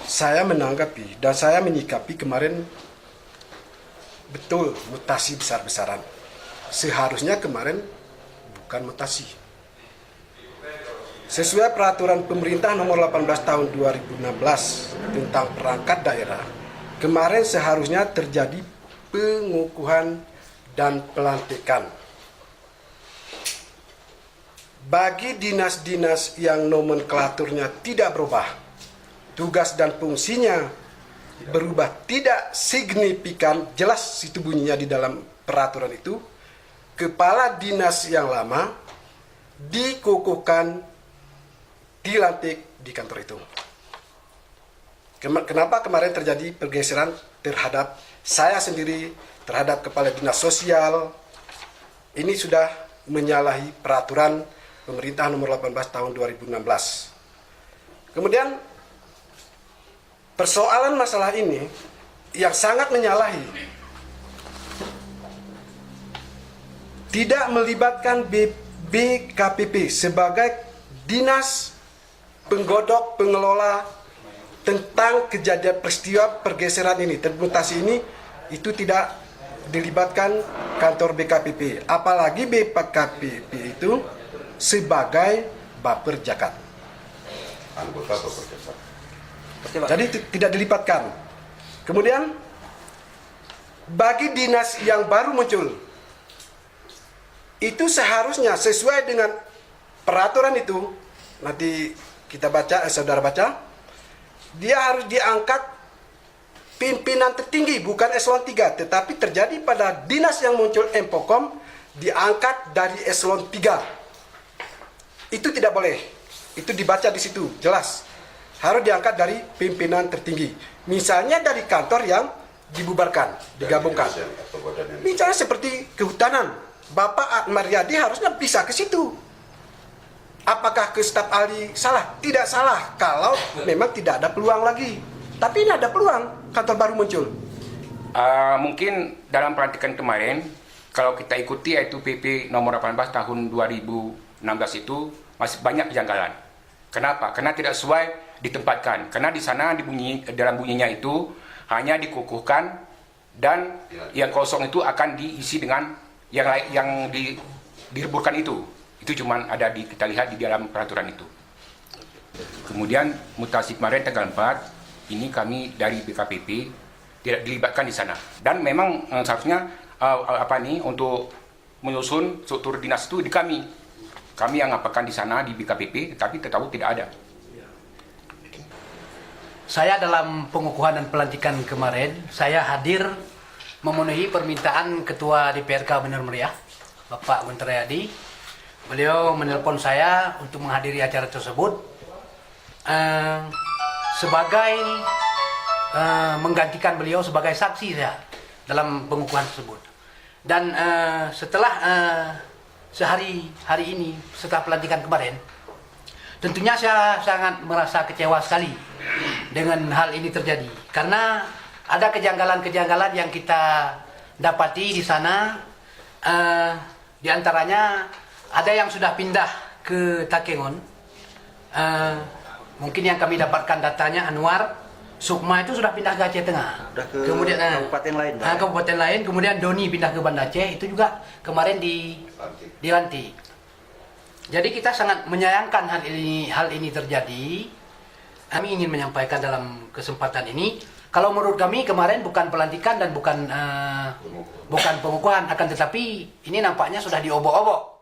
Saya menanggapi dan saya menyikapi kemarin betul mutasi besar-besaran. Seharusnya kemarin bukan mutasi. Sesuai peraturan pemerintah nomor 18 tahun 2016 tentang perangkat daerah, kemarin seharusnya terjadi pengukuhan dan pelantikan. Bagi dinas-dinas yang nomenklaturnya tidak berubah, tugas dan fungsinya berubah tidak signifikan, jelas itu bunyinya di dalam peraturan itu, kepala dinas yang lama dikukuhkan, dilantik di kantor itu. Kenapa kemarin terjadi pergeseran terhadap saya sendiri, terhadap kepala dinas sosial? Ini sudah menyalahi peraturan pemerintah nomor 18 tahun 2016. Kemudian persoalan masalah ini yang sangat menyalahi, tidak melibatkan BKPP sebagai dinas penggodok pengelola tentang kejadian peristiwa pergeseran ini, termutasi ini, itu tidak dilibatkan kantor BKPP, apalagi BKPP itu sebagai baper zakat. Anggota baper zakat. Jadi tidak dilibatkan. Kemudian bagi dinas yang baru muncul, itu seharusnya sesuai dengan peraturan itu, nanti kita baca, saudara baca, dia harus diangkat pimpinan tertinggi, bukan eselon 3, tetapi terjadi pada dinas yang muncul Empokom, diangkat dari eselon 3. Itu tidak boleh. Itu dibaca di situ, jelas. Harus diangkat dari pimpinan tertinggi. Misalnya dari kantor yang dibubarkan, digabungkan. Misalnya seperti kehutanan, Bapak Maryadi harusnya bisa ke situ. Apakah ke staf ahli salah? Tidak salah kalau memang tidak ada peluang lagi. Tapi ini ada peluang, kantor baru muncul. Mungkin dalam pelantikan kemarin, kalau kita ikuti yaitu PP nomor 18 tahun 2016 itu masih banyak kejanggalan. Kenapa? Karena tidak sesuai ditempatkan. Karena di sana dalam bunyinya itu hanya dikukuhkan dan yang kosong itu akan diisi dengan yang direburkan itu. Itu cuma ada kita lihat di dalam peraturan itu. Kemudian mutasi kemarin tanggal 4, ini kami dari BKPP tidak dilibatkan di sana. Dan memang seharusnya untuk menyusun struktur dinas itu di kami. Kami yang ngapakan di sana di BKPP, tetapi tahu tidak ada. Saya dalam pengukuhan dan pelantikan kemarin, saya hadir memenuhi permintaan Ketua DPRK Benar Meriah, Bapak Guntur Riyadi. Beliau menelpon saya untuk menghadiri acara tersebut sebagai menggantikan beliau sebagai saksi saya dalam pengukuhan tersebut. Dan setelah hari ini, setelah pelantikan kemarin, tentunya saya sangat merasa kecewa sekali dengan hal ini terjadi. Karena ada kejanggalan-kejanggalan yang kita dapati di sana, di antaranya ada yang sudah pindah ke Takengon. Mungkin yang kami dapatkan datanya Anwar Sukma itu sudah pindah ke Aceh Tengah. Kemudian kabupaten lain. Kabupaten lain. Kemudian Doni pindah ke Banda Aceh, itu juga kemarin dilantik. Jadi kita sangat menyayangkan hal ini terjadi. Kami ingin menyampaikan dalam kesempatan ini, kalau menurut kami kemarin bukan pelantikan dan bukan pengukuhan, akan tetapi ini nampaknya sudah diobok-obok.